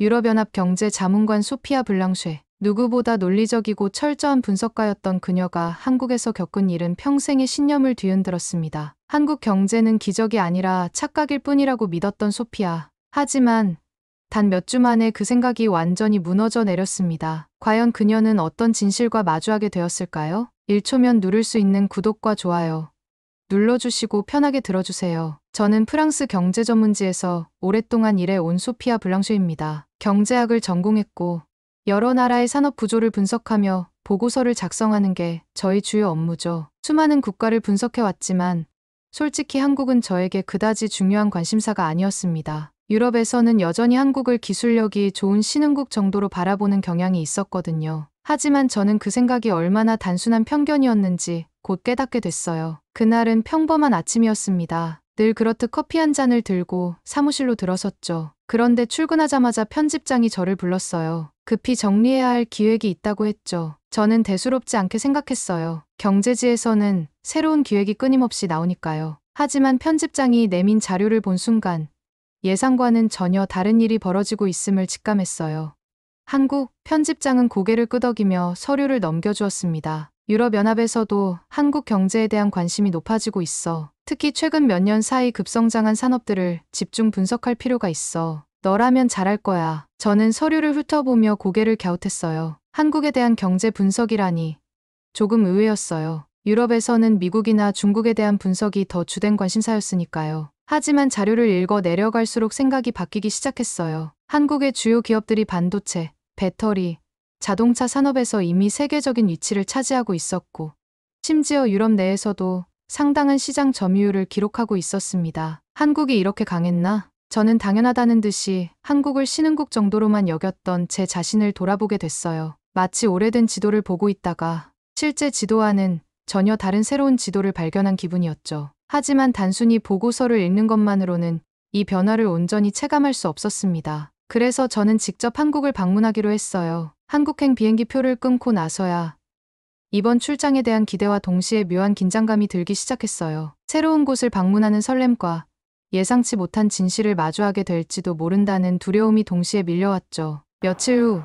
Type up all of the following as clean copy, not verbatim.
유럽연합 경제자문관 소피아 블랑쉐. 누구보다 논리적이고 철저한 분석가였던 그녀가 한국에서 겪은 일은 평생의 신념을 뒤흔들었습니다. 한국 경제는 기적이 아니라 착각일 뿐이라고 믿었던 소피아. 하지만 단 몇 주 만에 그 생각이 완전히 무너져 내렸습니다. 과연 그녀는 어떤 진실과 마주하게 되었을까요? 1초면 누를 수 있는 구독과 좋아요 눌러주시고 편하게 들어주세요. 저는 프랑스 경제전문지에서 오랫동안 일해온 소피아 블랑쉐입니다. 경제학을 전공했고 여러 나라의 산업 구조를 분석하며 보고서를 작성하는 게 저희 주요 업무죠. 수많은 국가를 분석해왔지만 솔직히 한국은 저에게 그다지 중요한 관심사가 아니었습니다. 유럽에서는 여전히 한국을 기술력이 좋은 신흥국 정도로 바라보는 경향이 있었거든요. 하지만 저는 그 생각이 얼마나 단순한 편견이었는지 곧 깨닫게 됐어요. 그날은 평범한 아침이었습니다. 늘 그렇듯 커피 한 잔을 들고 사무실로 들어섰죠. 그런데 출근하자마자 편집장이 저를 불렀어요. 급히 정리해야 할 기획이 있다고 했죠. 저는 대수롭지 않게 생각했어요. 경제지에서는 새로운 기획이 끊임없이 나오니까요. 하지만 편집장이 내민 자료를 본 순간 예상과는 전혀 다른 일이 벌어지고 있음을 직감했어요. 한국 편집장은 고개를 끄덕이며 서류를 넘겨주었습니다. 유럽연합에서도 한국 경제에 대한 관심이 높아지고 있어. 특히 최근 몇 년 사이 급성장한 산업들을 집중 분석할 필요가 있어. 너라면 잘할 거야. 저는 서류를 훑어보며 고개를 갸웃했어요. 한국에 대한 경제 분석이라니 조금 의외였어요. 유럽에서는 미국이나 중국에 대한 분석이 더 주된 관심사였으니까요. 하지만 자료를 읽어 내려갈수록 생각이 바뀌기 시작했어요. 한국의 주요 기업들이 반도체, 배터리, 자동차 산업에서 이미 세계적인 위치를 차지하고 있었고, 심지어 유럽 내에서도 상당한 시장 점유율을 기록하고 있었습니다. 한국이 이렇게 강했나? 저는 당연하다는 듯이 한국을 신흥국 정도로만 여겼던 제 자신을 돌아보게 됐어요. 마치 오래된 지도를 보고 있다가 실제 지도와는 전혀 다른 새로운 지도를 발견한 기분이었죠. 하지만 단순히 보고서를 읽는 것만으로는 이 변화를 온전히 체감할 수 없었습니다. 그래서 저는 직접 한국을 방문하기로 했어요. 한국행 비행기 표를 끊고 나서야 이번 출장에 대한 기대와 동시에 묘한 긴장감이 들기 시작했어요. 새로운 곳을 방문하는 설렘과 예상치 못한 진실을 마주하게 될지도 모른다는 두려움이 동시에 밀려왔죠. 며칠 후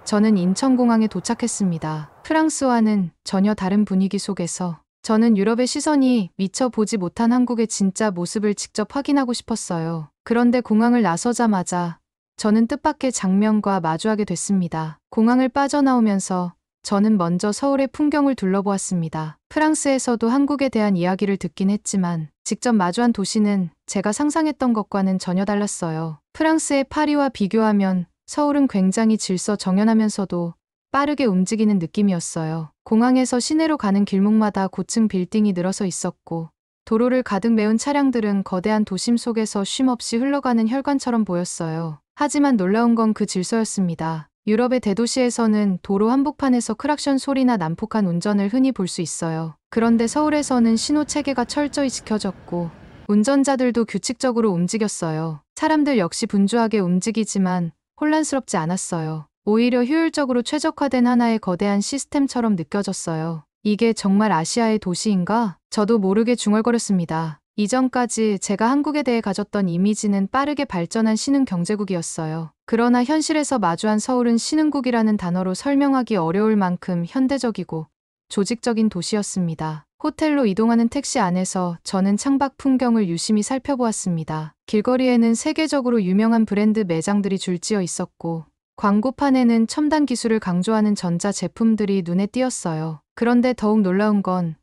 저는 인천공항에 도착했습니다. 프랑스와는 전혀 다른 분위기 속에서 저는 유럽의 시선이 미처 보지 못한 한국의 진짜 모습을 직접 확인하고 싶었어요. 그런데 공항을 나서자마자 저는 뜻밖의 장면과 마주하게 됐습니다. 공항을 빠져나오면서 저는 먼저 서울의 풍경을 둘러보았습니다. 프랑스에서도 한국에 대한 이야기를 듣긴 했지만 직접 마주한 도시는 제가 상상했던 것과는 전혀 달랐어요. 프랑스의 파리와 비교하면 서울은 굉장히 질서정연하면서도 빠르게 움직이는 느낌이었어요. 공항에서 시내로 가는 길목마다 고층 빌딩이 늘어서 있었고 도로를 가득 메운 차량들은 거대한 도심 속에서 쉼없이 흘러가는 혈관처럼 보였어요. 하지만 놀라운 건 그 질서였습니다. 유럽의 대도시에서는 도로 한복판에서 크락션 소리나 난폭한 운전을 흔히 볼 수 있어요. 그런데 서울에서는 신호 체계가 철저히 지켜졌고 운전자들도 규칙적으로 움직였어요. 사람들 역시 분주하게 움직이지만 혼란스럽지 않았어요. 오히려 효율적으로 최적화된 하나의 거대한 시스템처럼 느껴졌어요. 이게 정말 아시아의 도시인가? 저도 모르게 중얼거렸습니다. 이전까지 제가 한국에 대해 가졌던 이미지는 빠르게 발전한 신흥 경제국이었어요. 그러나 현실에서 마주한 서울은 신흥국이라는 단어로 설명하기 어려울 만큼 현대적이고 조직적인 도시였습니다. 호텔로 이동하는 택시 안에서 저는 창밖 풍경을 유심히 살펴보았습니다. 길거리에는 세계적으로 유명한 브랜드 매장들이 줄지어 있었고 광고판에는 첨단 기술을 강조하는 전자 제품들이 눈에 띄었어요. 그런데 더욱 놀라운 건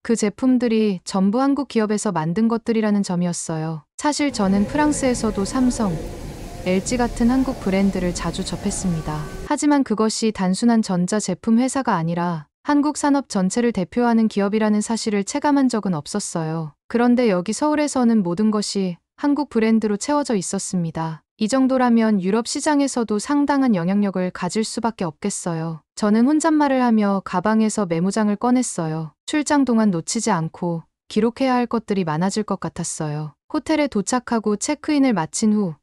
그 제품들이 전부 한국 기업에서 만든 것들이라는 점이었어요. 사실 저는 프랑스에서도 삼성, LG 같은 한국 브랜드를 자주 접했습니다. 하지만 그것이 단순한 전자 제품 회사가 아니라 한국 산업 전체를 대표하는 기업이라는 사실을 체감한 적은 없었어요. 그런데 여기 서울에서는 모든 것이 한국 브랜드로 채워져 있었습니다. 이 정도라면 유럽 시장에서도 상당한 영향력을 가질 수밖에 없겠어요. 저는 혼잣말을 하며 가방에서 메모장을 꺼냈어요. 출장 동안 놓치지 않고 기록해야 할 것들이 많아질 것 같았어요. 호텔에 도착하고 체크인을 마친 후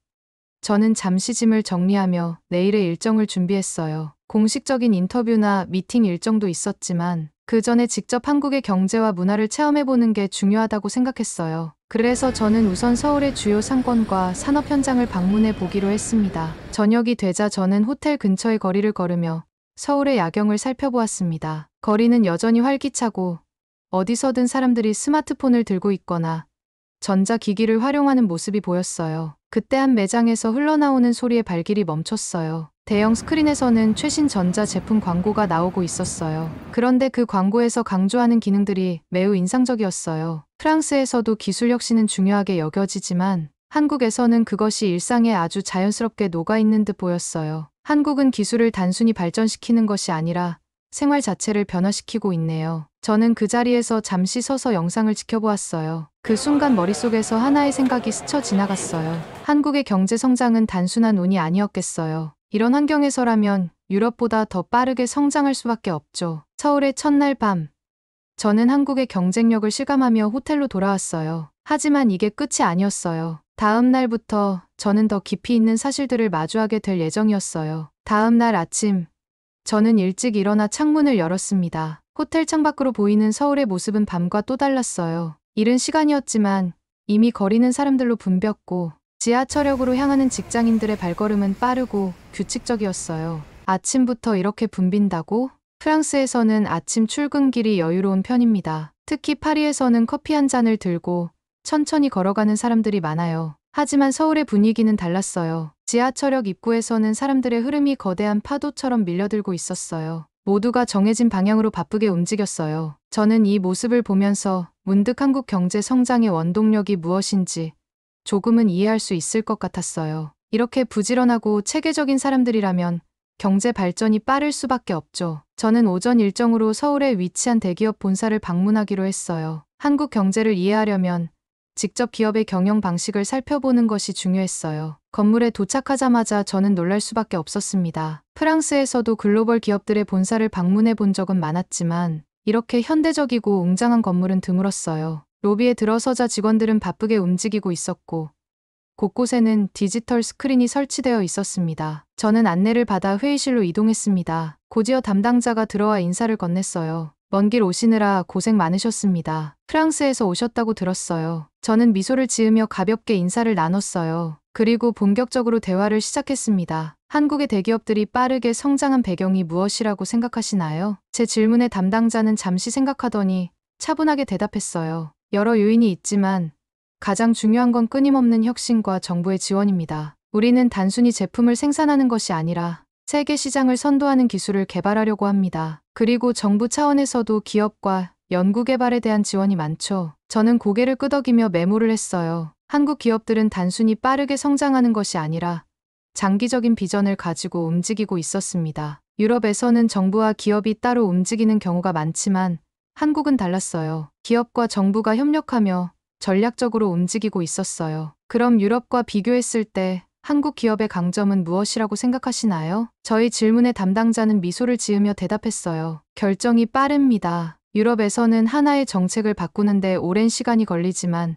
저는 잠시 짐을 정리하며 내일의 일정을 준비했어요. 공식적인 인터뷰나 미팅 일정도 있었지만 그 전에 직접 한국의 경제와 문화를 체험해보는 게 중요하다고 생각했어요. 그래서 저는 우선 서울의 주요 상권과 산업 현장을 방문해 보기로 했습니다. 저녁이 되자 저는 호텔 근처의 거리를 걸으며 서울의 야경을 살펴보았습니다. 거리는 여전히 활기차고 어디서든 사람들이 스마트폰을 들고 있거나 전자기기를 활용하는 모습이 보였어요. 그때 한 매장에서 흘러나오는 소리에 발길이 멈췄어요. 대형 스크린에서는 최신 전자제품 광고가 나오고 있었어요. 그런데 그 광고에서 강조하는 기능들이 매우 인상적이었어요. 프랑스에서도 기술 혁신은 중요하게 여겨지지만 한국에서는 그것이 일상에 아주 자연스럽게 녹아있는 듯 보였어요. 한국은 기술을 단순히 발전시키는 것이 아니라 생활 자체를 변화시키고 있네요. 저는 그 자리에서 잠시 서서 영상을 지켜보았어요. 그 순간 머릿속에서 하나의 생각이 스쳐 지나갔어요. 한국의 경제 성장은 단순한 운이 아니었겠어요. 이런 환경에서라면 유럽보다 더 빠르게 성장할 수밖에 없죠. 서울의 첫날 밤, 저는 한국의 경쟁력을 실감하며 호텔로 돌아왔어요. 하지만 이게 끝이 아니었어요. 다음 날부터 저는 더 깊이 있는 사실들을 마주하게 될 예정이었어요. 다음 날 아침, 저는 일찍 일어나 창문을 열었습니다. 호텔 창밖으로 보이는 서울의 모습은 밤과 또 달랐어요. 이른 시간이었지만 이미 거리는 사람들로 붐볐고 지하철역으로 향하는 직장인들의 발걸음은 빠르고 규칙적이었어요. 아침부터 이렇게 붐빈다고? 프랑스에서는 아침 출근길이 여유로운 편입니다. 특히 파리에서는 커피 한 잔을 들고 천천히 걸어가는 사람들이 많아요. 하지만 서울의 분위기는 달랐어요. 지하철역 입구에서는 사람들의 흐름이 거대한 파도처럼 밀려들고 있었어요. 모두가 정해진 방향으로 바쁘게 움직였어요. 저는 이 모습을 보면서 문득 한국 경제 성장의 원동력이 무엇인지 조금은 이해할 수 있을 것 같았어요. 이렇게 부지런하고 체계적인 사람들이라면 경제 발전이 빠를 수밖에 없죠. 저는 오전 일정으로 서울에 위치한 대기업 본사를 방문하기로 했어요. 한국 경제를 이해하려면 직접 기업의 경영 방식을 살펴보는 것이 중요했어요. 건물에 도착하자마자 저는 놀랄 수밖에 없었습니다. 프랑스에서도 글로벌 기업들의 본사를 방문해 본 적은 많았지만 이렇게 현대적이고 웅장한 건물은 드물었어요. 로비에 들어서자 직원들은 바쁘게 움직이고 있었고 곳곳에는 디지털 스크린이 설치되어 있었습니다. 저는 안내를 받아 회의실로 이동했습니다. 곧이어 담당자가 들어와 인사를 건넸어요. 먼 길 오시느라 고생 많으셨습니다. 프랑스에서 오셨다고 들었어요. 저는 미소를 지으며 가볍게 인사를 나눴어요. 그리고 본격적으로 대화를 시작했습니다. 한국의 대기업들이 빠르게 성장한 배경이 무엇이라고 생각하시나요? 제 질문에 담당자는 잠시 생각하더니 차분하게 대답했어요. 여러 요인이 있지만 가장 중요한 건 끊임없는 혁신과 정부의 지원입니다. 우리는 단순히 제품을 생산하는 것이 아니라 세계 시장을 선도하는 기술을 개발하려고 합니다. 그리고 정부 차원에서도 기업과 연구개발에 대한 지원이 많죠. 저는 고개를 끄덕이며 메모를 했어요. 한국 기업들은 단순히 빠르게 성장하는 것이 아니라 장기적인 비전을 가지고 움직이고 있었습니다. 유럽에서는 정부와 기업이 따로 움직이는 경우가 많지만 한국은 달랐어요. 기업과 정부가 협력하며 전략적으로 움직이고 있었어요. 그럼 유럽과 비교했을 때 한국 기업의 강점은 무엇이라고 생각하시나요? 저희 질문에 담당자는 미소를 지으며 대답했어요. 결정이 빠릅니다. 유럽에서는 하나의 정책을 바꾸는데 오랜 시간이 걸리지만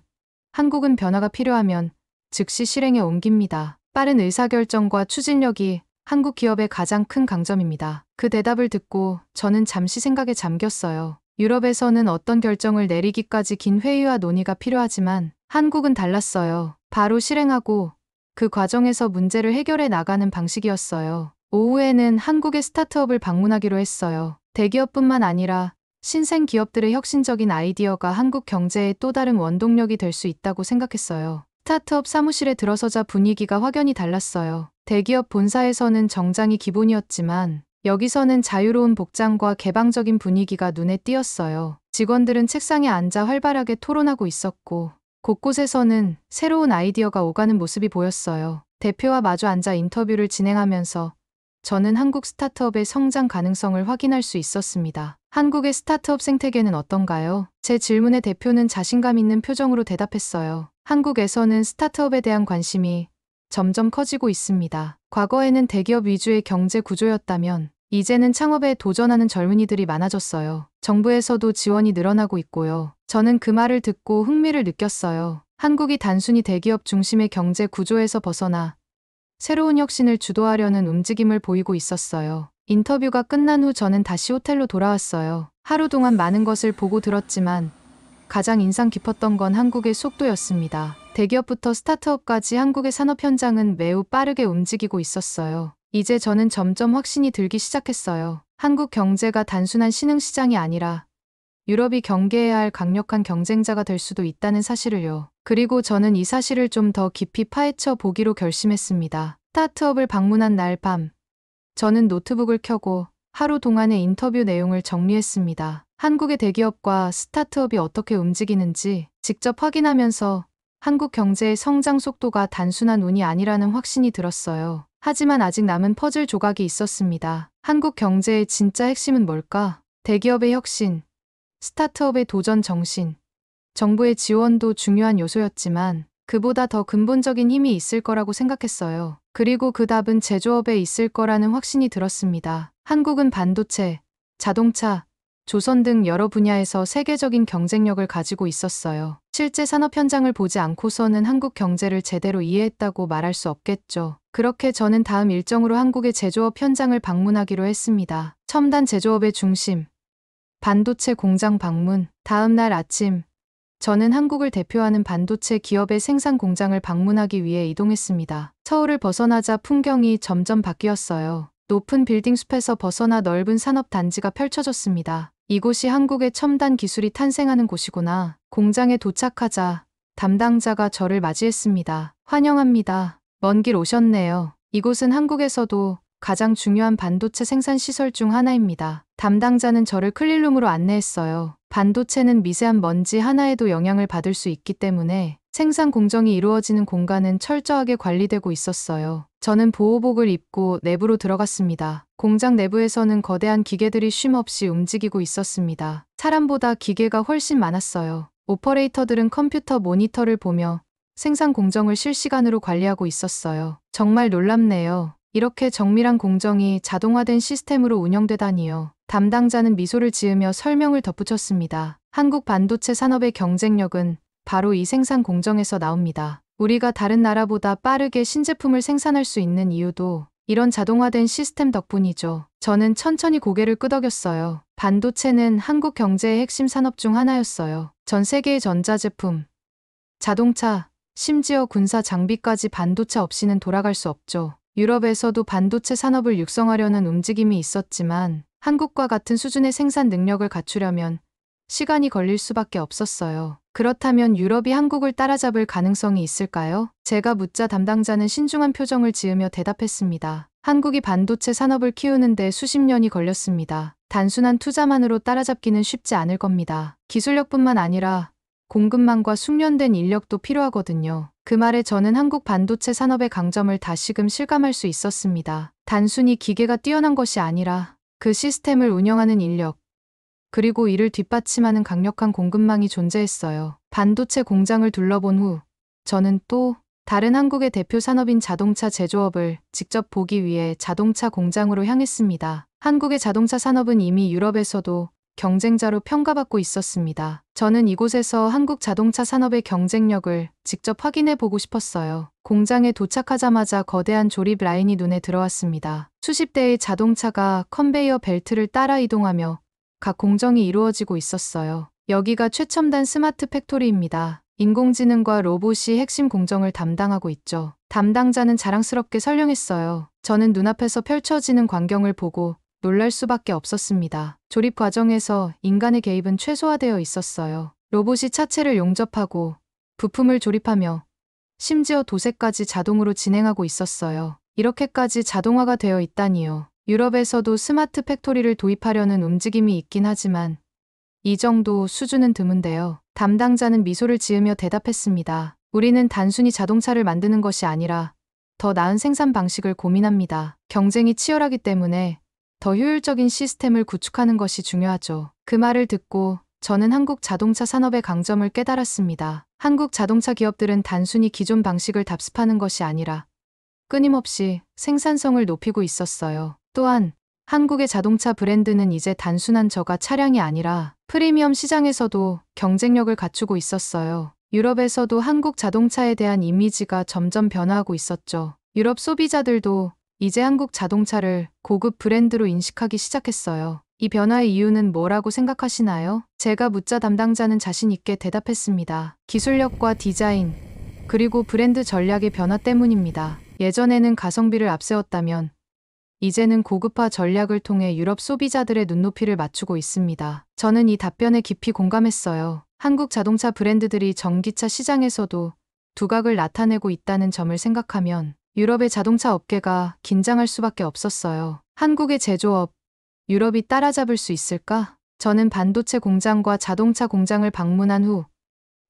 한국은 변화가 필요하면 즉시 실행에 옮깁니다. 빠른 의사결정과 추진력이 한국 기업의 가장 큰 강점입니다. 그 대답을 듣고 저는 잠시 생각에 잠겼어요. 유럽에서는 어떤 결정을 내리기까지 긴 회의와 논의가 필요하지만 한국은 달랐어요. 바로 실행하고 그 과정에서 문제를 해결해 나가는 방식이었어요. 오후에는 한국의 스타트업을 방문하기로 했어요. 대기업뿐만 아니라 신생 기업들의 혁신적인 아이디어가 한국 경제의 또 다른 원동력이 될 수 있다고 생각했어요. 스타트업 사무실에 들어서자 분위기가 확연히 달랐어요. 대기업 본사에서는 정장이 기본이었지만 여기서는 자유로운 복장과 개방적인 분위기가 눈에 띄었어요. 직원들은 책상에 앉아 활발하게 토론하고 있었고 곳곳에서는 새로운 아이디어가 오가는 모습이 보였어요. 대표와 마주 앉아 인터뷰를 진행하면서 저는 한국 스타트업의 성장 가능성을 확인할 수 있었습니다. 한국의 스타트업 생태계는 어떤가요? 제 질문에 대표는 자신감 있는 표정으로 대답했어요. 한국에서는 스타트업에 대한 관심이 점점 커지고 있습니다. 과거에는 대기업 위주의 경제 구조였다면 이제는 창업에 도전하는 젊은이들이 많아졌어요. 정부에서도 지원이 늘어나고 있고요. 저는 그 말을 듣고 흥미를 느꼈어요. 한국이 단순히 대기업 중심의 경제 구조에서 벗어나 새로운 혁신을 주도하려는 움직임을 보이고 있었어요. 인터뷰가 끝난 후 저는 다시 호텔로 돌아왔어요. 하루 동안 많은 것을 보고 들었지만 가장 인상 깊었던 건 한국의 속도였습니다. 대기업부터 스타트업까지 한국의 산업 현장은 매우 빠르게 움직이고 있었어요. 이제 저는 점점 확신이 들기 시작했어요. 한국 경제가 단순한 신흥시장이 아니라 유럽이 경계해야 할 강력한 경쟁자가 될 수도 있다는 사실을요. 그리고 저는 이 사실을 좀 더 깊이 파헤쳐 보기로 결심했습니다. 스타트업을 방문한 날 밤, 저는 노트북을 켜고 하루 동안의 인터뷰 내용을 정리했습니다. 한국의 대기업과 스타트업이 어떻게 움직이는지 직접 확인하면서 한국 경제의 성장 속도가 단순한 운이 아니라는 확신이 들었어요. 하지만 아직 남은 퍼즐 조각이 있었습니다. 한국 경제의 진짜 핵심은 뭘까? 대기업의 혁신, 스타트업의 도전 정신, 정부의 지원도 중요한 요소였지만 그보다 더 근본적인 힘이 있을 거라고 생각했어요. 그리고 그 답은 제조업에 있을 거라는 확신이 들었습니다. 한국은 반도체, 자동차, 조선 등 여러 분야에서 세계적인 경쟁력을 가지고 있었어요. 실제 산업 현장을 보지 않고서는 한국 경제를 제대로 이해했다고 말할 수 없겠죠. 그렇게 저는 다음 일정으로 한국의 제조업 현장을 방문하기로 했습니다. 첨단 제조업의 중심, 반도체 공장 방문. 다음 날 아침, 저는 한국을 대표하는 반도체 기업의 생산 공장을 방문하기 위해 이동했습니다. 서울을 벗어나자 풍경이 점점 바뀌었어요. 높은 빌딩 숲에서 벗어나 넓은 산업 단지가 펼쳐졌습니다. 이곳이 한국의 첨단 기술이 탄생하는 곳이구나. 공장에 도착하자 담당자가 저를 맞이했습니다. 환영합니다. 먼 길 오셨네요. 이곳은 한국에서도 가장 중요한 반도체 생산 시설 중 하나입니다. 담당자는 저를 클린룸으로 안내했어요. 반도체는 미세한 먼지 하나에도 영향을 받을 수 있기 때문에 생산 공정이 이루어지는 공간은 철저하게 관리되고 있었어요. 저는 보호복을 입고 내부로 들어갔습니다. 공장 내부에서는 거대한 기계들이 쉼 없이 움직이고 있었습니다. 사람보다 기계가 훨씬 많았어요. 오퍼레이터들은 컴퓨터 모니터를 보며 생산 공정을 실시간으로 관리하고 있었어요. 정말 놀랍네요. 이렇게 정밀한 공정이 자동화된 시스템으로 운영되다니요. 담당자는 미소를 지으며 설명을 덧붙였습니다. 한국 반도체 산업의 경쟁력은 바로 이 생산 공정에서 나옵니다. 우리가 다른 나라보다 빠르게 신제품을 생산할 수 있는 이유도 이런 자동화된 시스템 덕분이죠. 저는 천천히 고개를 끄덕였어요. 반도체는 한국 경제의 핵심 산업 중 하나였어요. 전 세계의 전자제품, 자동차, 심지어 군사 장비까지 반도체 없이는 돌아갈 수 없죠. 유럽에서도 반도체 산업을 육성하려는 움직임이 있었지만 한국과 같은 수준의 생산 능력을 갖추려면 시간이 걸릴 수밖에 없었어요. 그렇다면 유럽이 한국을 따라잡을 가능성이 있을까요? 제가 묻자 담당자는 신중한 표정을 지으며 대답했습니다. 한국이 반도체 산업을 키우는데 수십 년이 걸렸습니다. 단순한 투자만으로 따라잡기는 쉽지 않을 겁니다. 기술력뿐만 아니라 공급망과 숙련된 인력도 필요하거든요. 그 말에 저는 한국 반도체 산업의 강점을 다시금 실감할 수 있었습니다. 단순히 기계가 뛰어난 것이 아니라 그 시스템을 운영하는 인력, 그리고 이를 뒷받침하는 강력한 공급망이 존재했어요. 반도체 공장을 둘러본 후 저는 또 다른 한국의 대표 산업인 자동차 제조업을 직접 보기 위해 자동차 공장으로 향했습니다. 한국의 자동차 산업은 이미 유럽에서도 경쟁자로 평가받고 있었습니다. 저는 이곳에서 한국 자동차 산업의 경쟁력을 직접 확인해 보고 싶었어요. 공장에 도착하자마자 거대한 조립 라인이 눈에 들어왔습니다. 수십 대의 자동차가 컨베이어 벨트를 따라 이동하며 각 공정이 이루어지고 있었어요. 여기가 최첨단 스마트 팩토리입니다. 인공지능과 로봇이 핵심 공정을 담당하고 있죠. 담당자는 자랑스럽게 설명했어요. 저는 눈앞에서 펼쳐지는 광경을 보고 놀랄 수밖에 없었습니다. 조립 과정에서 인간의 개입은 최소화되어 있었어요. 로봇이 차체를 용접하고 부품을 조립하며 심지어 도색까지 자동으로 진행하고 있었어요. 이렇게까지 자동화가 되어 있다니요. 유럽에서도 스마트 팩토리를 도입하려는 움직임이 있긴 하지만 이 정도 수준은 드문데요. 담당자는 미소를 지으며 대답했습니다. 우리는 단순히 자동차를 만드는 것이 아니라 더 나은 생산 방식을 고민합니다. 경쟁이 치열하기 때문에 더 효율적인 시스템을 구축하는 것이 중요하죠. 그 말을 듣고 저는 한국 자동차 산업의 강점을 깨달았습니다. 한국 자동차 기업들은 단순히 기존 방식을 답습하는 것이 아니라 끊임없이 생산성을 높이고 있었어요. 또한 한국의 자동차 브랜드는 이제 단순한 저가 차량이 아니라 프리미엄 시장에서도 경쟁력을 갖추고 있었어요. 유럽에서도 한국 자동차에 대한 이미지가 점점 변화하고 있었죠. 유럽 소비자들도 이제 한국 자동차를 고급 브랜드로 인식하기 시작했어요. 이 변화의 이유는 뭐라고 생각하시나요? 제가 묻자 담당자는 자신 있게 대답했습니다. 기술력과 디자인, 그리고 브랜드 전략의 변화 때문입니다. 예전에는 가성비를 앞세웠다면 이제는 고급화 전략을 통해 유럽 소비자들의 눈높이를 맞추고 있습니다. 저는 이 답변에 깊이 공감했어요. 한국 자동차 브랜드들이 전기차 시장에서도 두각을 나타내고 있다는 점을 생각하면 유럽의 자동차 업계가 긴장할 수밖에 없었어요. 한국의 제조업, 유럽이 따라잡을 수 있을까? 저는 반도체 공장과 자동차 공장을 방문한 후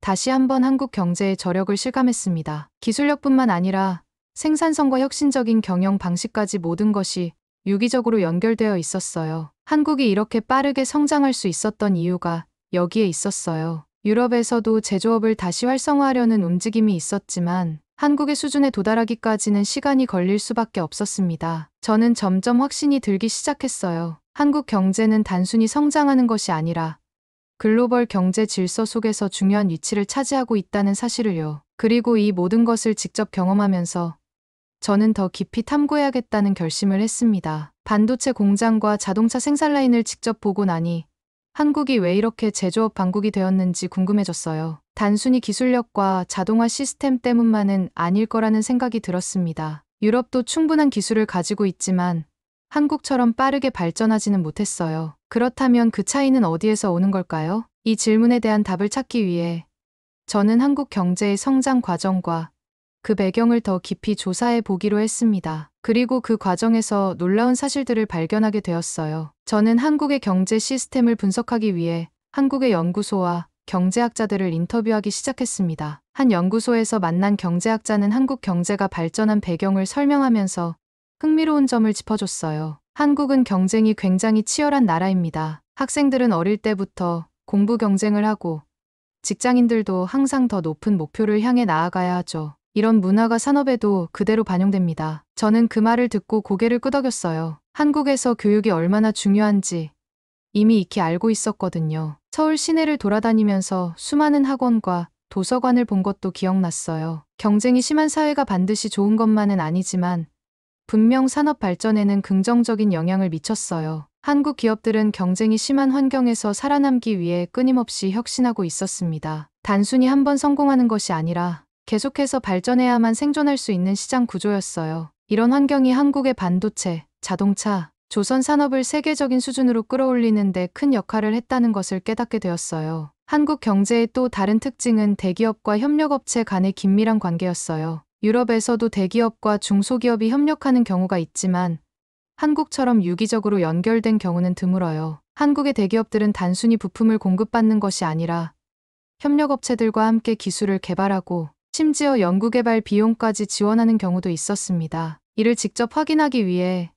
다시 한번 한국 경제의 저력을 실감했습니다. 기술력뿐만 아니라 생산성과 혁신적인 경영 방식까지 모든 것이 유기적으로 연결되어 있었어요. 한국이 이렇게 빠르게 성장할 수 있었던 이유가 여기에 있었어요. 유럽에서도 제조업을 다시 활성화하려는 움직임이 있었지만 한국의 수준에 도달하기까지는 시간이 걸릴 수밖에 없었습니다. 저는 점점 확신이 들기 시작했어요. 한국 경제는 단순히 성장하는 것이 아니라 글로벌 경제 질서 속에서 중요한 위치를 차지하고 있다는 사실을요. 그리고 이 모든 것을 직접 경험하면서 저는 더 깊이 탐구해야겠다는 결심을 했습니다. 반도체 공장과 자동차 생산 라인을 직접 보고 나니 한국이 왜 이렇게 제조업 강국이 되었는지 궁금해졌어요. 단순히 기술력과 자동화 시스템 때문만은 아닐 거라는 생각이 들었습니다. 유럽도 충분한 기술을 가지고 있지만 한국처럼 빠르게 발전하지는 못했어요. 그렇다면 그 차이는 어디에서 오는 걸까요? 이 질문에 대한 답을 찾기 위해 저는 한국 경제의 성장 과정과 그 배경을 더 깊이 조사해 보기로 했습니다. 그리고 그 과정에서 놀라운 사실들을 발견하게 되었어요. 저는 한국의 경제 시스템을 분석하기 위해 한국의 연구소와 경제학자들을 인터뷰하기 시작했습니다. 한 연구소에서 만난 경제학자는 한국 경제가 발전한 배경을 설명하면서 흥미로운 점을 짚어줬어요. 한국은 경쟁이 굉장히 치열한 나라입니다. 학생들은 어릴 때부터 공부 경쟁을 하고 직장인들도 항상 더 높은 목표를 향해 나아가야 하죠. 이런 문화가 산업에도 그대로 반영됩니다. 저는 그 말을 듣고 고개를 끄덕였어요. 한국에서 교육이 얼마나 중요한지 이미 익히 알고 있었거든요. 서울 시내를 돌아다니면서 수많은 학원과 도서관을 본 것도 기억났어요. 경쟁이 심한 사회가 반드시 좋은 것만은 아니지만 분명 산업 발전에는 긍정적인 영향을 미쳤어요. 한국 기업들은 경쟁이 심한 환경에서 살아남기 위해 끊임없이 혁신하고 있었습니다. 단순히 한 번 성공하는 것이 아니라 계속해서 발전해야만 생존할 수 있는 시장 구조였어요. 이런 환경이 한국의 반도체, 자동차, 조선 산업을 세계적인 수준으로 끌어올리는 데 큰 역할을 했다는 것을 깨닫게 되었어요. 한국 경제의 또 다른 특징은 대기업과 협력업체 간의 긴밀한 관계였어요. 유럽에서도 대기업과 중소기업이 협력하는 경우가 있지만 한국처럼 유기적으로 연결된 경우는 드물어요. 한국의 대기업들은 단순히 부품을 공급받는 것이 아니라 협력업체들과 함께 기술을 개발하고 심지어 연구개발 비용까지 지원하는 경우도 있었습니다. 이를 직접 확인하기 위해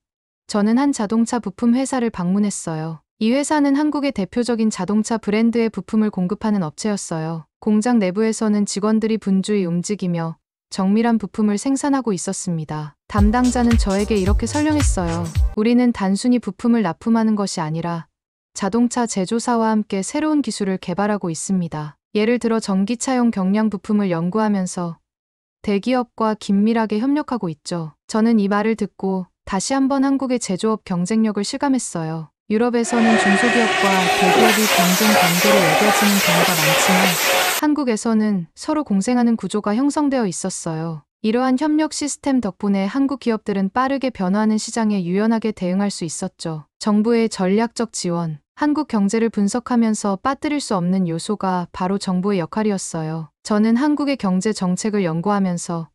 저는 한 자동차 부품 회사를 방문했어요. 이 회사는 한국의 대표적인 자동차 브랜드의 부품을 공급하는 업체였어요. 공장 내부에서는 직원들이 분주히 움직이며 정밀한 부품을 생산하고 있었습니다. 담당자는 저에게 이렇게 설명했어요. 우리는 단순히 부품을 납품하는 것이 아니라 자동차 제조사와 함께 새로운 기술을 개발하고 있습니다. 예를 들어 전기차용 경량 부품을 연구하면서 대기업과 긴밀하게 협력하고 있죠. 저는 이 말을 듣고 다시 한번 한국의 제조업 경쟁력을 실감했어요. 유럽에서는 중소기업과 대기업이 경쟁 관계로 여겨지는 경우가 많지만 한국에서는 서로 공생하는 구조가 형성되어 있었어요. 이러한 협력 시스템 덕분에 한국 기업들은 빠르게 변화하는 시장에 유연하게 대응할 수 있었죠. 정부의 전략적 지원, 한국 경제를 분석하면서 빠뜨릴 수 없는 요소가 바로 정부의 역할이었어요. 저는 한국의 경제 정책을 연구하면서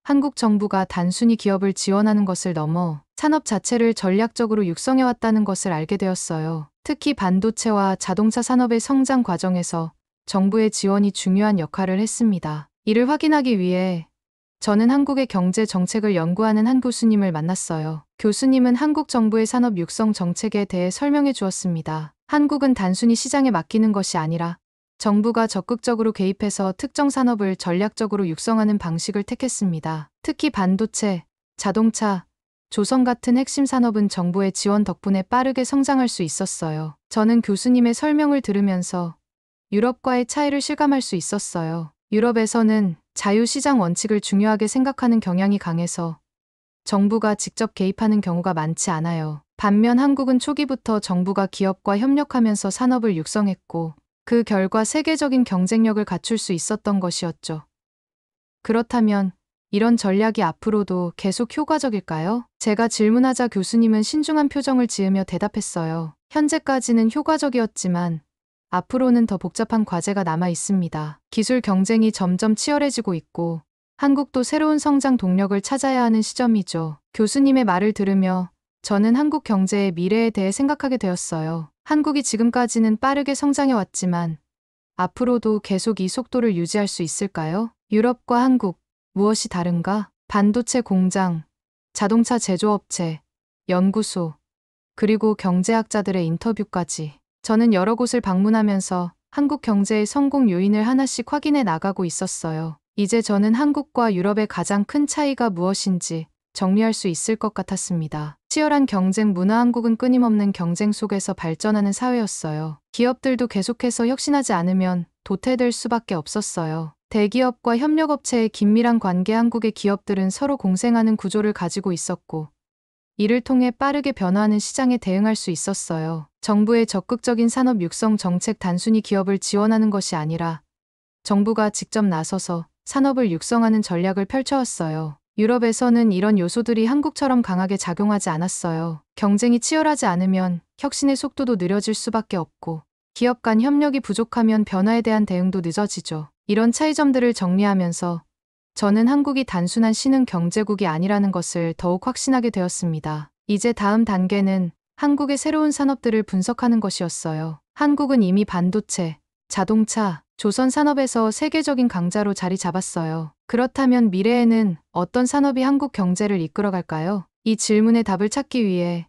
한국 정부가 단순히 기업을 지원하는 것을 넘어 산업 자체를 전략적으로 육성해왔다는 것을 알게 되었어요. 특히 반도체와 자동차 산업의 성장 과정에서 정부의 지원이 중요한 역할을 했습니다. 이를 확인하기 위해 저는 한국의 경제 정책을 연구하는 한 교수님을 만났어요. 교수님은 한국 정부의 산업 육성 정책에 대해 설명해 주었습니다. 한국은 단순히 시장에 맡기는 것이 아니라 정부가 적극적으로 개입해서 특정 산업을 전략적으로 육성하는 방식을 택했습니다. 특히 반도체, 자동차, 조선 같은 핵심 산업은 정부의 지원 덕분에 빠르게 성장할 수 있었어요. 저는 교수님의 설명을 들으면서 유럽과의 차이를 실감할 수 있었어요. 유럽에서는 자유시장 원칙을 중요하게 생각하는 경향이 강해서 정부가 직접 개입하는 경우가 많지 않아요. 반면 한국은 초기부터 정부가 기업과 협력하면서 산업을 육성했고 그 결과 세계적인 경쟁력을 갖출 수 있었던 것이었죠. 그렇다면 이런 전략이 앞으로도 계속 효과적일까요? 제가 질문하자 교수님은 신중한 표정을 지으며 대답했어요. 현재까지는 효과적이었지만 앞으로는 더 복잡한 과제가 남아 있습니다. 기술 경쟁이 점점 치열해지고 있고 한국도 새로운 성장 동력을 찾아야 하는 시점이죠. 교수님의 말을 들으며 저는 한국 경제의 미래에 대해 생각하게 되었어요. 한국이 지금까지는 빠르게 성장해 왔지만 앞으로도 계속 이 속도를 유지할 수 있을까요? 유럽과 한국, 무엇이 다른가? 반도체 공장, 자동차 제조업체, 연구소, 그리고 경제학자들의 인터뷰까지. 저는 여러 곳을 방문하면서 한국 경제의 성공 요인을 하나씩 확인해 나가고 있었어요. 이제 저는 한국과 유럽의 가장 큰 차이가 무엇인지 정리할 수 있을 것 같았습니다. 치열한 경쟁 문화. 한국은 끊임없는 경쟁 속에서 발전하는 사회였어요. 기업들도 계속해서 혁신하지 않으면 도태될 수밖에 없었어요. 대기업과 협력업체의 긴밀한 관계. 한국의 기업들은 서로 공생하는 구조를 가지고 있었고 이를 통해 빠르게 변화하는 시장에 대응할 수 있었어요. 정부의 적극적인 산업 육성 정책. 단순히 기업을 지원하는 것이 아니라 정부가 직접 나서서 산업을 육성하는 전략을 펼쳐왔어요. 유럽에서는 이런 요소들이 한국처럼 강하게 작용하지 않았어요. 경쟁이 치열하지 않으면 혁신의 속도도 느려질 수밖에 없고 기업 간 협력이 부족하면 변화에 대한 대응도 늦어지죠. 이런 차이점들을 정리하면서 저는 한국이 단순한 신흥 경제국이 아니라는 것을 더욱 확신하게 되었습니다. 이제 다음 단계는 한국의 새로운 산업들을 분석하는 것이었어요. 한국은 이미 반도체, 자동차, 조선 산업에서 세계적인 강자로 자리 잡았어요. 그렇다면 미래에는 어떤 산업이 한국 경제를 이끌어갈까요? 이 질문에 답을 찾기 위해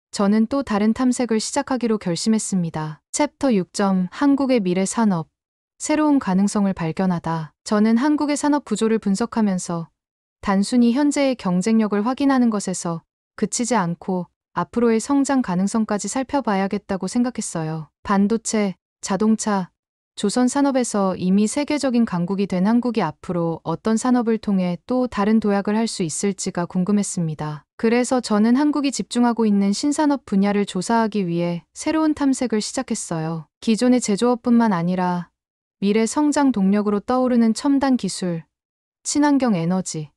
저는 또 다른 탐색을 시작하기로 결심했습니다. 챕터 6. 한국의 미래 산업. 새로운 가능성을 발견하다. 저는 한국의 산업 구조를 분석하면서 단순히 현재의 경쟁력을 확인하는 것에서 그치지 않고 앞으로의 성장 가능성까지 살펴봐야겠다고 생각했어요. 반도체, 자동차, 조선 산업에서 이미 세계적인 강국이 된 한국이 앞으로 어떤 산업을 통해 또 다른 도약을 할 수 있을지가 궁금했습니다. 그래서 저는 한국이 집중하고 있는 신산업 분야를 조사하기 위해 새로운 탐색을 시작했어요. 기존의 제조업뿐만 아니라 미래 성장 동력으로 떠오르는 첨단 기술, 친환경 에너지,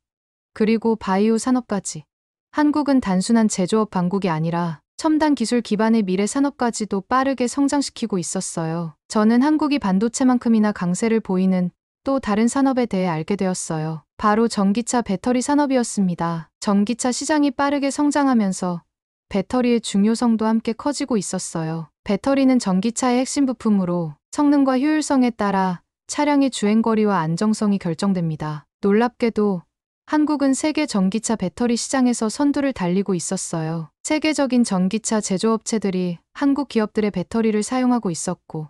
그리고 바이오 산업까지. 한국은 단순한 제조업 강국이 아니라 첨단 기술 기반의 미래 산업까지도 빠르게 성장시키고 있었어요. 저는 한국이 반도체만큼이나 강세를 보이는 또 다른 산업에 대해 알게 되었어요. 바로 전기차 배터리 산업이었습니다. 전기차 시장이 빠르게 성장하면서 배터리의 중요성도 함께 커지고 있었어요. 배터리는 전기차의 핵심 부품으로 성능과 효율성에 따라 차량의 주행거리와 안정성이 결정됩니다. 놀랍게도 한국은 세계 전기차 배터리 시장에서 선두를 달리고 있었어요. 세계적인 전기차 제조업체들이 한국 기업들의 배터리를 사용하고 있었고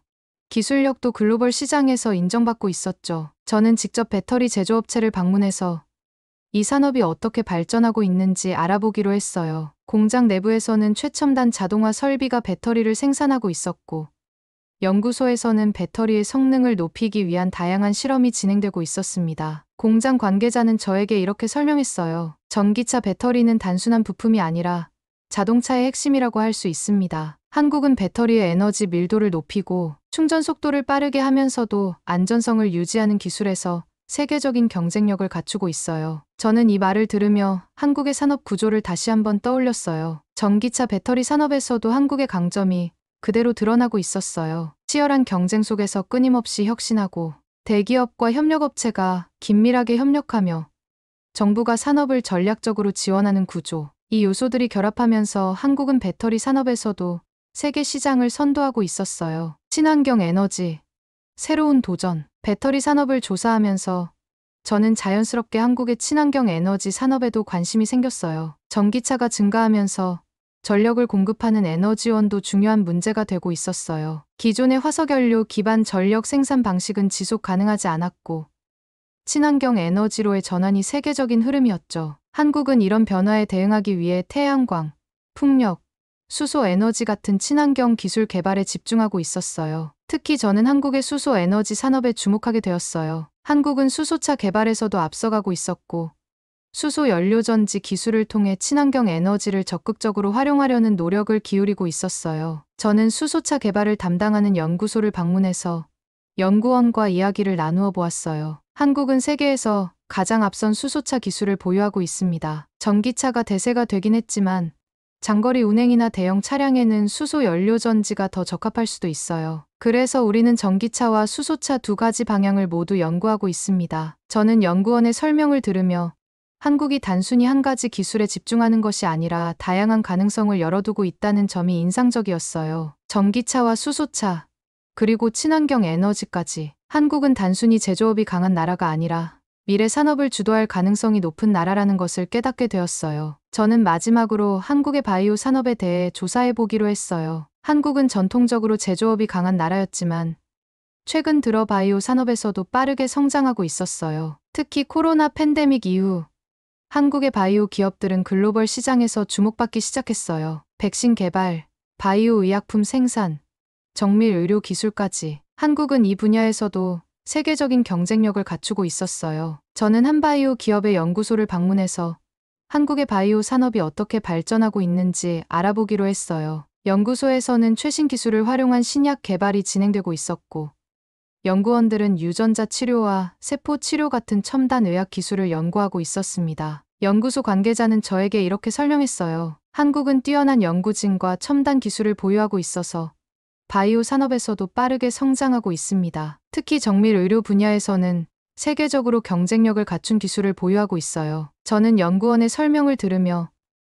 기술력도 글로벌 시장에서 인정받고 있었죠. 저는 직접 배터리 제조업체를 방문해서 이 산업이 어떻게 발전하고 있는지 알아보기로 했어요. 공장 내부에서는 최첨단 자동화 설비가 배터리를 생산하고 있었고 연구소에서는 배터리의 성능을 높이기 위한 다양한 실험이 진행되고 있었습니다. 공장 관계자는 저에게 이렇게 설명했어요. 전기차 배터리는 단순한 부품이 아니라 자동차의 핵심이라고 할 수 있습니다. 한국은 배터리의 에너지 밀도를 높이고 충전 속도를 빠르게 하면서도 안전성을 유지하는 기술에서 세계적인 경쟁력을 갖추고 있어요. 저는 이 말을 들으며 한국의 산업 구조를 다시 한번 떠올렸어요. 전기차 배터리 산업에서도 한국의 강점이 그대로 드러나고 있었어요. 치열한 경쟁 속에서 끊임없이 혁신하고 대기업과 협력업체가 긴밀하게 협력하며 정부가 산업을 전략적으로 지원하는 구조. 이 요소들이 결합하면서 한국은 배터리 산업에서도 세계 시장을 선도하고 있었어요. 친환경 에너지, 새로운 도전. 배터리 산업을 조사하면서 저는 자연스럽게 한국의 친환경 에너지 산업에도 관심이 생겼어요. 전기차가 증가하면서 전력을 공급하는 에너지원도 중요한 문제가 되고 있었어요. 기존의 화석연료 기반 전력 생산 방식은 지속 가능하지 않았고 친환경 에너지로의 전환이 세계적인 흐름이었죠. 한국은 이런 변화에 대응하기 위해 태양광, 풍력, 수소 에너지 같은 친환경 기술 개발에 집중하고 있었어요. 특히 저는 한국의 수소 에너지 산업에 주목하게 되었어요. 한국은 수소차 개발에서도 앞서가고 있었고 수소 연료전지 기술을 통해 친환경 에너지를 적극적으로 활용하려는 노력을 기울이고 있었어요. 저는 수소차 개발을 담당하는 연구소를 방문해서 연구원과 이야기를 나누어 보았어요. 한국은 세계에서 가장 앞선 수소차 기술을 보유하고 있습니다. 전기차가 대세가 되긴 했지만 장거리 운행이나 대형 차량에는 수소 연료전지가 더 적합할 수도 있어요. 그래서 우리는 전기차와 수소차 두 가지 방향을 모두 연구하고 있습니다. 저는 연구원의 설명을 들으며 한국이 단순히 한 가지 기술에 집중하는 것이 아니라 다양한 가능성을 열어두고 있다는 점이 인상적이었어요. 전기차와 수소차, 그리고 친환경 에너지까지. 한국은 단순히 제조업이 강한 나라가 아니라 미래 산업을 주도할 가능성이 높은 나라라는 것을 깨닫게 되었어요. 저는 마지막으로 한국의 바이오 산업에 대해 조사해 보기로 했어요. 한국은 전통적으로 제조업이 강한 나라였지만 최근 들어 바이오 산업에서도 빠르게 성장하고 있었어요. 특히 코로나 팬데믹 이후 한국의 바이오 기업들은 글로벌 시장에서 주목받기 시작했어요. 백신 개발, 바이오 의약품 생산, 정밀 의료 기술까지. 한국은 이 분야에서도 세계적인 경쟁력을 갖추고 있었어요. 저는 한 바이오 기업의 연구소를 방문해서 한국의 바이오 산업이 어떻게 발전하고 있는지 알아보기로 했어요. 연구소에서는 최신 기술을 활용한 신약 개발이 진행되고 있었고, 연구원들은 유전자 치료와 세포 치료 같은 첨단 의학 기술을 연구하고 있었습니다. 연구소 관계자는 저에게 이렇게 설명했어요. 한국은 뛰어난 연구진과 첨단 기술을 보유하고 있어서 바이오 산업에서도 빠르게 성장하고 있습니다. 특히 정밀 의료 분야에서는 세계적으로 경쟁력을 갖춘 기술을 보유하고 있어요. 저는 연구원의 설명을 들으며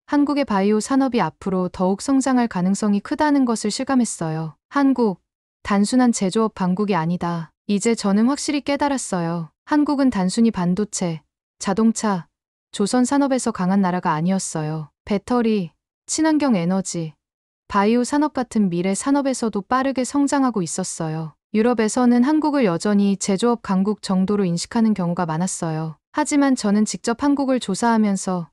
한국의 바이오 산업이 앞으로 더욱 성장할 가능성이 크다는 것을 실감했어요. 한국, 단순한 제조업 강국이 아니다. 이제 저는 확실히 깨달았어요. 한국은 단순히 반도체, 자동차, 조선 산업에서 강한 나라가 아니었어요. 배터리, 친환경 에너지, 바이오 산업 같은 미래 산업에서도 빠르게 성장하고 있었어요. 유럽에서는 한국을 여전히 제조업 강국 정도로 인식하는 경우가 많았어요. 하지만 저는 직접 한국을 조사하면서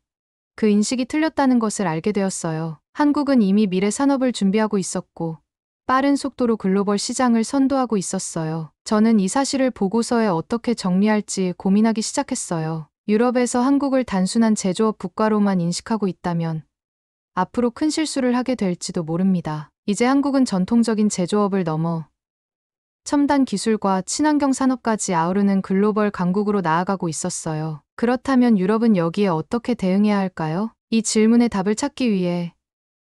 그 인식이 틀렸다는 것을 알게 되었어요. 한국은 이미 미래 산업을 준비하고 있었고 빠른 속도로 글로벌 시장을 선도하고 있었어요. 저는 이 사실을 보고서에 어떻게 정리할지 고민하기 시작했어요. 유럽에서 한국을 단순한 제조업 국가로만 인식하고 있다면 앞으로 큰 실수를 하게 될지도 모릅니다. 이제 한국은 전통적인 제조업을 넘어 첨단 기술과 친환경 산업까지 아우르는 글로벌 강국으로 나아가고 있었어요. 그렇다면 유럽은 여기에 어떻게 대응해야 할까요? 이 질문의 답을 찾기 위해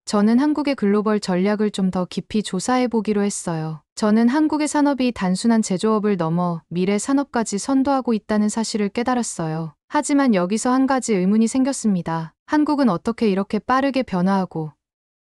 저는 한국의 글로벌 전략을 좀 더 깊이 조사해 보기로 했어요. 저는 한국의 산업이 단순한 제조업을 넘어 미래 산업까지 선도하고 있다는 사실을 깨달았어요. 하지만 여기서 한 가지 의문이 생겼습니다. 한국은 어떻게 이렇게 빠르게 변화하고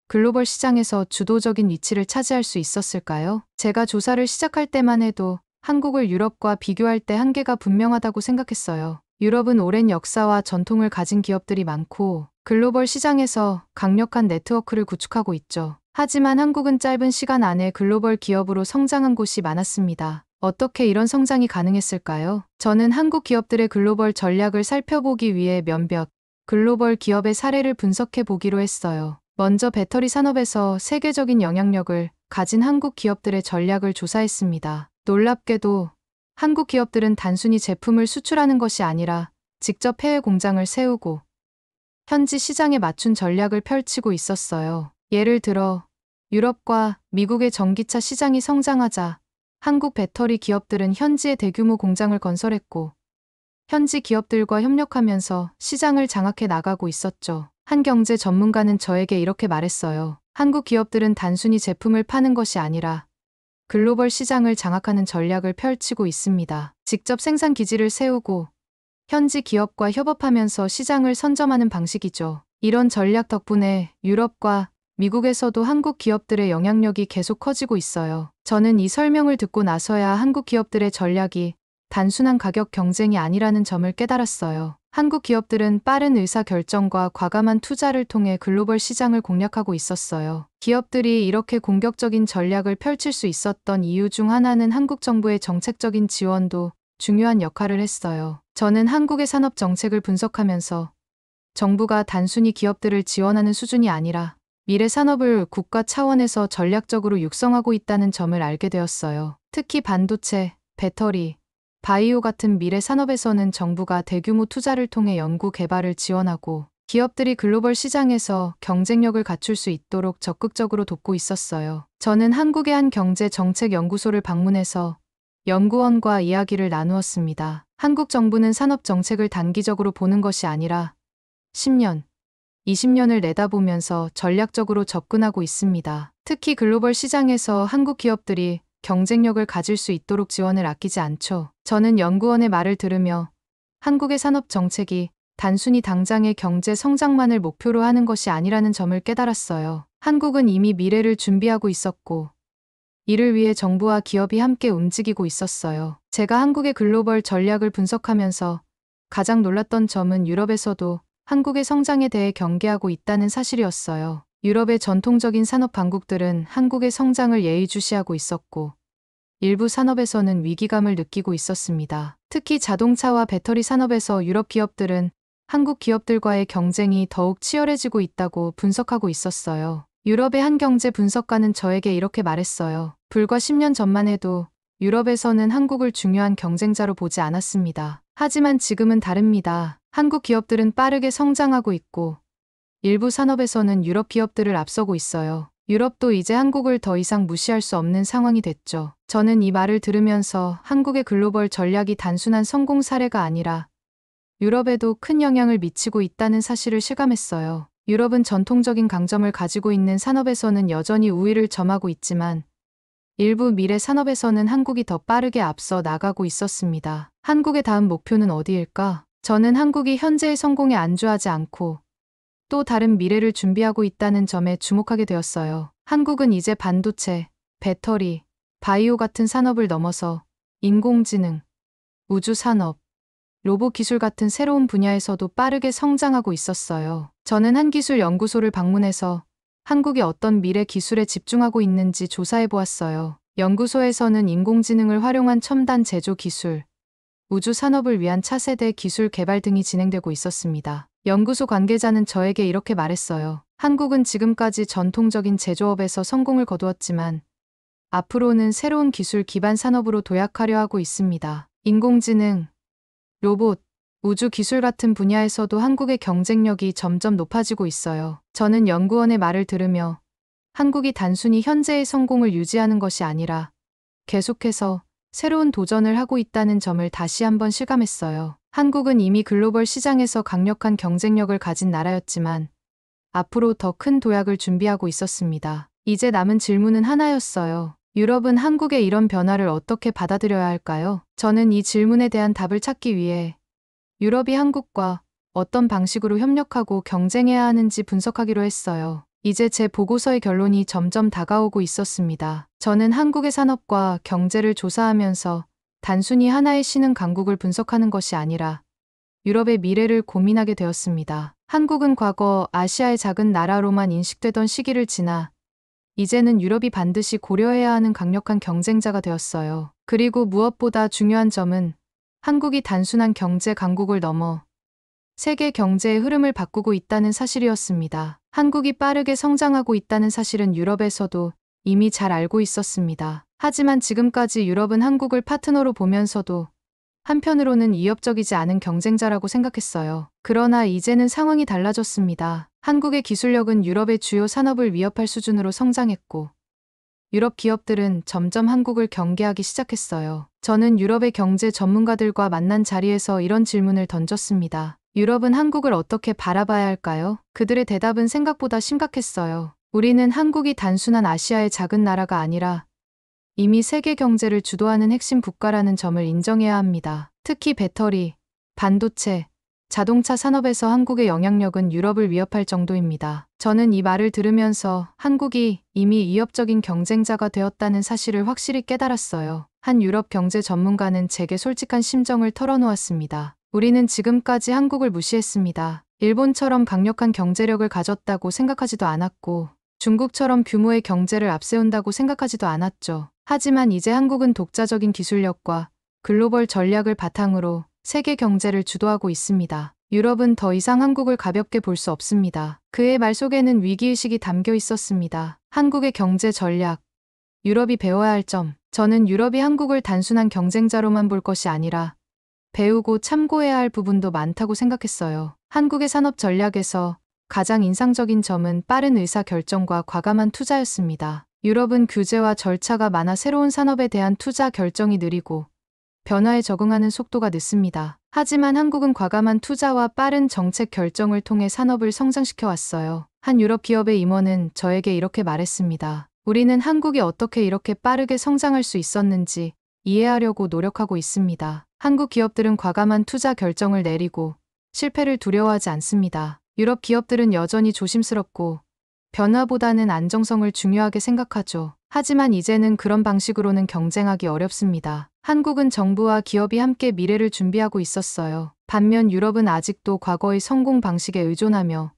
글로벌 시장에서 주도적인 위치를 차지할 수 있었을까요? 제가 조사를 시작할 때만 해도 한국을 유럽과 비교할 때 한계가 분명하다고 생각했어요. 유럽은 오랜 역사와 전통을 가진 기업들이 많고 글로벌 시장에서 강력한 네트워크를 구축하고 있죠. 하지만 한국은 짧은 시간 안에 글로벌 기업으로 성장한 곳이 많았습니다. 어떻게 이런 성장이 가능했을까요? 저는 한국 기업들의 글로벌 전략을 살펴보기 위해 몇몇 글로벌 기업의 사례를 분석해 보기로 했어요. 먼저 배터리 산업에서 세계적인 영향력을 가진 한국 기업들의 전략을 조사했습니다. 놀랍게도 한국 기업들은 단순히 제품을 수출하는 것이 아니라 직접 해외 공장을 세우고 현지 시장에 맞춘 전략을 펼치고 있었어요. 예를 들어 유럽과 미국의 전기차 시장이 성장하자 한국 배터리 기업들은 현지에 대규모 공장을 건설했고 현지 기업들과 협력하면서 시장을 장악해 나가고 있었죠. 한 경제 전문가는 저에게 이렇게 말했어요. 한국 기업들은 단순히 제품을 파는 것이 아니라 글로벌 시장을 장악하는 전략을 펼치고 있습니다. 직접 생산 기지를 세우고 현지 기업과 협업하면서 시장을 선점하는 방식이죠. 이런 전략 덕분에 유럽과 미국에서도 한국 기업들의 영향력이 계속 커지고 있어요. 저는 이 설명을 듣고 나서야 한국 기업들의 전략이 단순한 가격 경쟁이 아니라는 점을 깨달았어요. 한국 기업들은 빠른 의사결정과 과감한 투자를 통해 글로벌 시장을 공략하고 있었어요. 기업들이 이렇게 공격적인 전략을 펼칠 수 있었던 이유 중 하나는 한국 정부의 정책적인 지원도 중요한 역할을 했어요. 저는 한국의 산업 정책을 분석하면서 정부가 단순히 기업들을 지원하는 수준이 아니라 미래 산업을 국가 차원에서 전략적으로 육성하고 있다는 점을 알게 되었어요. 특히 반도체, 배터리, 바이오 같은 미래 산업에서는 정부가 대규모 투자를 통해 연구 개발을 지원하고 기업들이 글로벌 시장에서 경쟁력을 갖출 수 있도록 적극적으로 돕고 있었어요. 저는 한국의 한 경제정책연구소를 방문해서 연구원과 이야기를 나누었습니다. 한국 정부는 산업 정책을 단기적으로 보는 것이 아니라 10년, 20년을 내다보면서 전략적으로 접근하고 있습니다. 특히 글로벌 시장에서 한국 기업들이 경쟁력을 가질 수 있도록 지원을 아끼지 않죠. 저는 연구원의 말을 들으며 한국의 산업 정책이 단순히 당장의 경제 성장만을 목표로 하는 것이 아니라는 점을 깨달았어요. 한국은 이미 미래를 준비하고 있었고 이를 위해 정부와 기업이 함께 움직이고 있었어요. 제가 한국의 글로벌 전략을 분석하면서 가장 놀랐던 점은 유럽에서도 한국의 성장에 대해 경계하고 있다는 사실이었어요. 유럽의 전통적인 산업 강국들은 한국의 성장을 예의주시하고 있었고 일부 산업에서는 위기감을 느끼고 있었습니다. 특히 자동차와 배터리 산업에서 유럽 기업들은 한국 기업들과의 경쟁이 더욱 치열해지고 있다고 분석하고 있었어요. 유럽의 한 경제 분석가는 저에게 이렇게 말했어요. 불과 10년 전만 해도 유럽에서는 한국을 중요한 경쟁자로 보지 않았습니다. 하지만 지금은 다릅니다. 한국 기업들은 빠르게 성장하고 있고 일부 산업에서는 유럽 기업들을 앞서고 있어요. 유럽도 이제 한국을 더 이상 무시할 수 없는 상황이 됐죠. 저는 이 말을 들으면서 한국의 글로벌 전략이 단순한 성공 사례가 아니라 유럽에도 큰 영향을 미치고 있다는 사실을 실감했어요. 유럽은 전통적인 강점을 가지고 있는 산업에서는 여전히 우위를 점하고 있지만 일부 미래 산업에서는 한국이 더 빠르게 앞서 나가고 있었습니다. 한국의 다음 목표는 어디일까? 저는 한국이 현재의 성공에 안주하지 않고 또 다른 미래를 준비하고 있다는 점에 주목하게 되었어요. 한국은 이제 반도체, 배터리, 바이오 같은 산업을 넘어서 인공지능, 우주산업, 로봇 기술 같은 새로운 분야에서도 빠르게 성장하고 있었어요. 저는 한 기술 연구소를 방문해서 한국이 어떤 미래 기술에 집중하고 있는지 조사해 보았어요. 연구소에서는 인공지능을 활용한 첨단 제조 기술, 우주 산업을 위한 차세대 기술 개발 등이 진행되고 있었습니다. 연구소 관계자는 저에게 이렇게 말했어요. 한국은 지금까지 전통적인 제조업에서 성공을 거두었지만 앞으로는 새로운 기술 기반 산업으로 도약하려 하고 있습니다. 인공지능, 로봇, 우주 기술 같은 분야에서도 한국의 경쟁력이 점점 높아지고 있어요. 저는 연구원의 말을 들으며 한국이 단순히 현재의 성공을 유지하는 것이 아니라 계속해서 새로운 도전을 하고 있다는 점을 다시 한번 실감했어요. 한국은 이미 글로벌 시장에서 강력한 경쟁력을 가진 나라였지만 앞으로 더 큰 도약을 준비하고 있었습니다. 이제 남은 질문은 하나였어요. 유럽은 한국의 이런 변화를 어떻게 받아들여야 할까요? 저는 이 질문에 대한 답을 찾기 위해 유럽이 한국과 어떤 방식으로 협력하고 경쟁해야 하는지 분석하기로 했어요. 이제 제 보고서의 결론이 점점 다가오고 있었습니다. 저는 한국의 산업과 경제를 조사하면서 단순히 하나의 신흥 강국을 분석하는 것이 아니라 유럽의 미래를 고민하게 되었습니다. 한국은 과거 아시아의 작은 나라로만 인식되던 시기를 지나 이제는 유럽이 반드시 고려해야 하는 강력한 경쟁자가 되었어요. 그리고 무엇보다 중요한 점은 한국이 단순한 경제 강국을 넘어 세계 경제의 흐름을 바꾸고 있다는 사실이었습니다. 한국이 빠르게 성장하고 있다는 사실은 유럽에서도 이미 잘 알고 있었습니다. 하지만 지금까지 유럽은 한국을 파트너로 보면서도 한편으로는 위협적이지 않은 경쟁자라고 생각했어요. 그러나 이제는 상황이 달라졌습니다. 한국의 기술력은 유럽의 주요 산업을 위협할 수준으로 성장했고 유럽 기업들은 점점 한국을 경계하기 시작했어요. 저는 유럽의 경제 전문가들과 만난 자리에서 이런 질문을 던졌습니다. 유럽은 한국을 어떻게 바라봐야 할까요? 그들의 대답은 생각보다 심각했어요. 우리는 한국이 단순한 아시아의 작은 나라가 아니라 이미 세계 경제를 주도하는 핵심 국가라는 점을 인정해야 합니다. 특히 배터리, 반도체, 자동차 산업에서 한국의 영향력은 유럽을 위협할 정도입니다. 저는 이 말을 들으면서 한국이 이미 위협적인 경쟁자가 되었다는 사실을 확실히 깨달았어요. 한 유럽 경제 전문가는 제게 솔직한 심정을 털어놓았습니다. 우리는 지금까지 한국을 무시했습니다. 일본처럼 강력한 경제력을 가졌다고 생각하지도 않았고 중국처럼 규모의 경제를 앞세운다고 생각하지도 않았죠. 하지만 이제 한국은 독자적인 기술력과 글로벌 전략을 바탕으로 세계 경제를 주도하고 있습니다. 유럽은 더 이상 한국을 가볍게 볼 수 없습니다. 그의 말 속에는 위기의식이 담겨 있었습니다. 한국의 경제 전략, 유럽이 배워야 할 점. 저는 유럽이 한국을 단순한 경쟁자로만 볼 것이 아니라 배우고 참고해야 할 부분도 많다고 생각했어요. 한국의 산업 전략에서 가장 인상적인 점은 빠른 의사 결정과 과감한 투자였습니다. 유럽은 규제와 절차가 많아 새로운 산업에 대한 투자 결정이 느리고 변화에 적응하는 속도가 늦습니다. 하지만 한국은 과감한 투자와 빠른 정책 결정을 통해 산업을 성장시켜 왔어요. 한 유럽 기업의 임원은 저에게 이렇게 말했습니다. 우리는 한국이 어떻게 이렇게 빠르게 성장할 수 있었는지 이해하려고 노력하고 있습니다. 한국 기업들은 과감한 투자 결정을 내리고 실패를 두려워하지 않습니다. 유럽 기업들은 여전히 조심스럽고 변화보다는 안정성을 중요하게 생각하죠. 하지만 이제는 그런 방식으로는 경쟁하기 어렵습니다. 한국은 정부와 기업이 함께 미래를 준비하고 있었어요. 반면 유럽은 아직도 과거의 성공 방식에 의존하며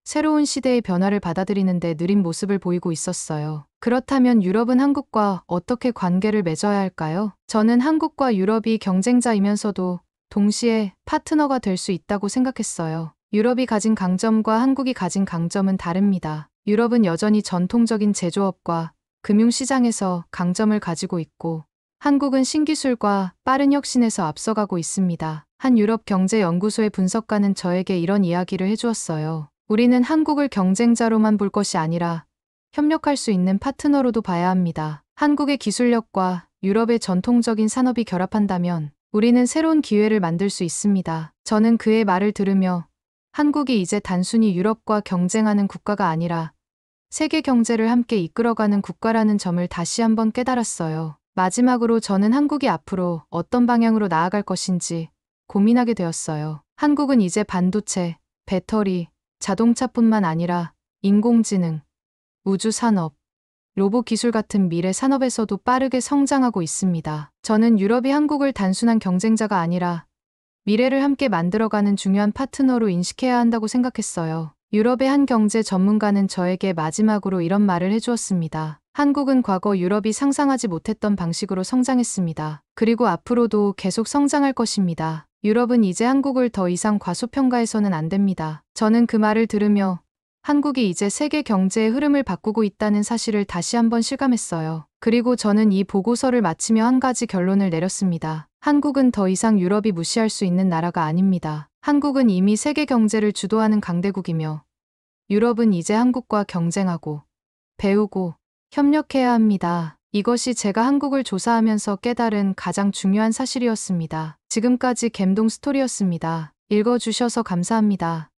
새로운 시대의 변화를 받아들이는데 느린 모습을 보이고 있었어요. 그렇다면 유럽은 한국과 어떻게 관계를 맺어야 할까요? 저는 한국과 유럽이 경쟁자이면서도 동시에 파트너가 될 수 있다고 생각했어요. 유럽이 가진 강점과 한국이 가진 강점은 다릅니다. 유럽은 여전히 전통적인 제조업과 금융시장에서 강점을 가지고 있고 한국은 신기술과 빠른 혁신에서 앞서가고 있습니다. 한 유럽 경제연구소의 분석가는 저에게 이런 이야기를 해주었어요. 우리는 한국을 경쟁자로만 볼 것이 아니라 협력할 수 있는 파트너로도 봐야 합니다. 한국의 기술력과 유럽의 전통적인 산업이 결합한다면 우리는 새로운 기회를 만들 수 있습니다. 저는 그의 말을 들으며 한국이 이제 단순히 유럽과 경쟁하는 국가가 아니라 세계 경제를 함께 이끌어가는 국가라는 점을 다시 한번 깨달았어요. 마지막으로 저는 한국이 앞으로 어떤 방향으로 나아갈 것인지 고민하게 되었어요. 한국은 이제 반도체, 배터리, 자동차뿐만 아니라 인공지능, 우주산업, 로봇 기술 같은 미래 산업에서도 빠르게 성장하고 있습니다. 저는 유럽이 한국을 단순한 경쟁자가 아니라 미래를 함께 만들어가는 중요한 파트너로 인식해야 한다고 생각했어요. 유럽의 한 경제 전문가는 저에게 마지막으로 이런 말을 해주었습니다. 한국은 과거 유럽이 상상하지 못했던 방식으로 성장했습니다. 그리고 앞으로도 계속 성장할 것입니다. 유럽은 이제 한국을 더 이상 과소평가해서는 안 됩니다. 저는 그 말을 들으며 한국이 이제 세계 경제의 흐름을 바꾸고 있다는 사실을 다시 한번 실감했어요. 그리고 저는 이 보고서를 마치며 한 가지 결론을 내렸습니다. 한국은 더 이상 유럽이 무시할 수 있는 나라가 아닙니다. 한국은 이미 세계 경제를 주도하는 강대국이며 유럽은 이제 한국과 경쟁하고 배우고 협력해야 합니다. 이것이 제가 한국을 조사하면서 깨달은 가장 중요한 사실이었습니다. 지금까지 갬동 스토리였습니다. 읽어주셔서 감사합니다.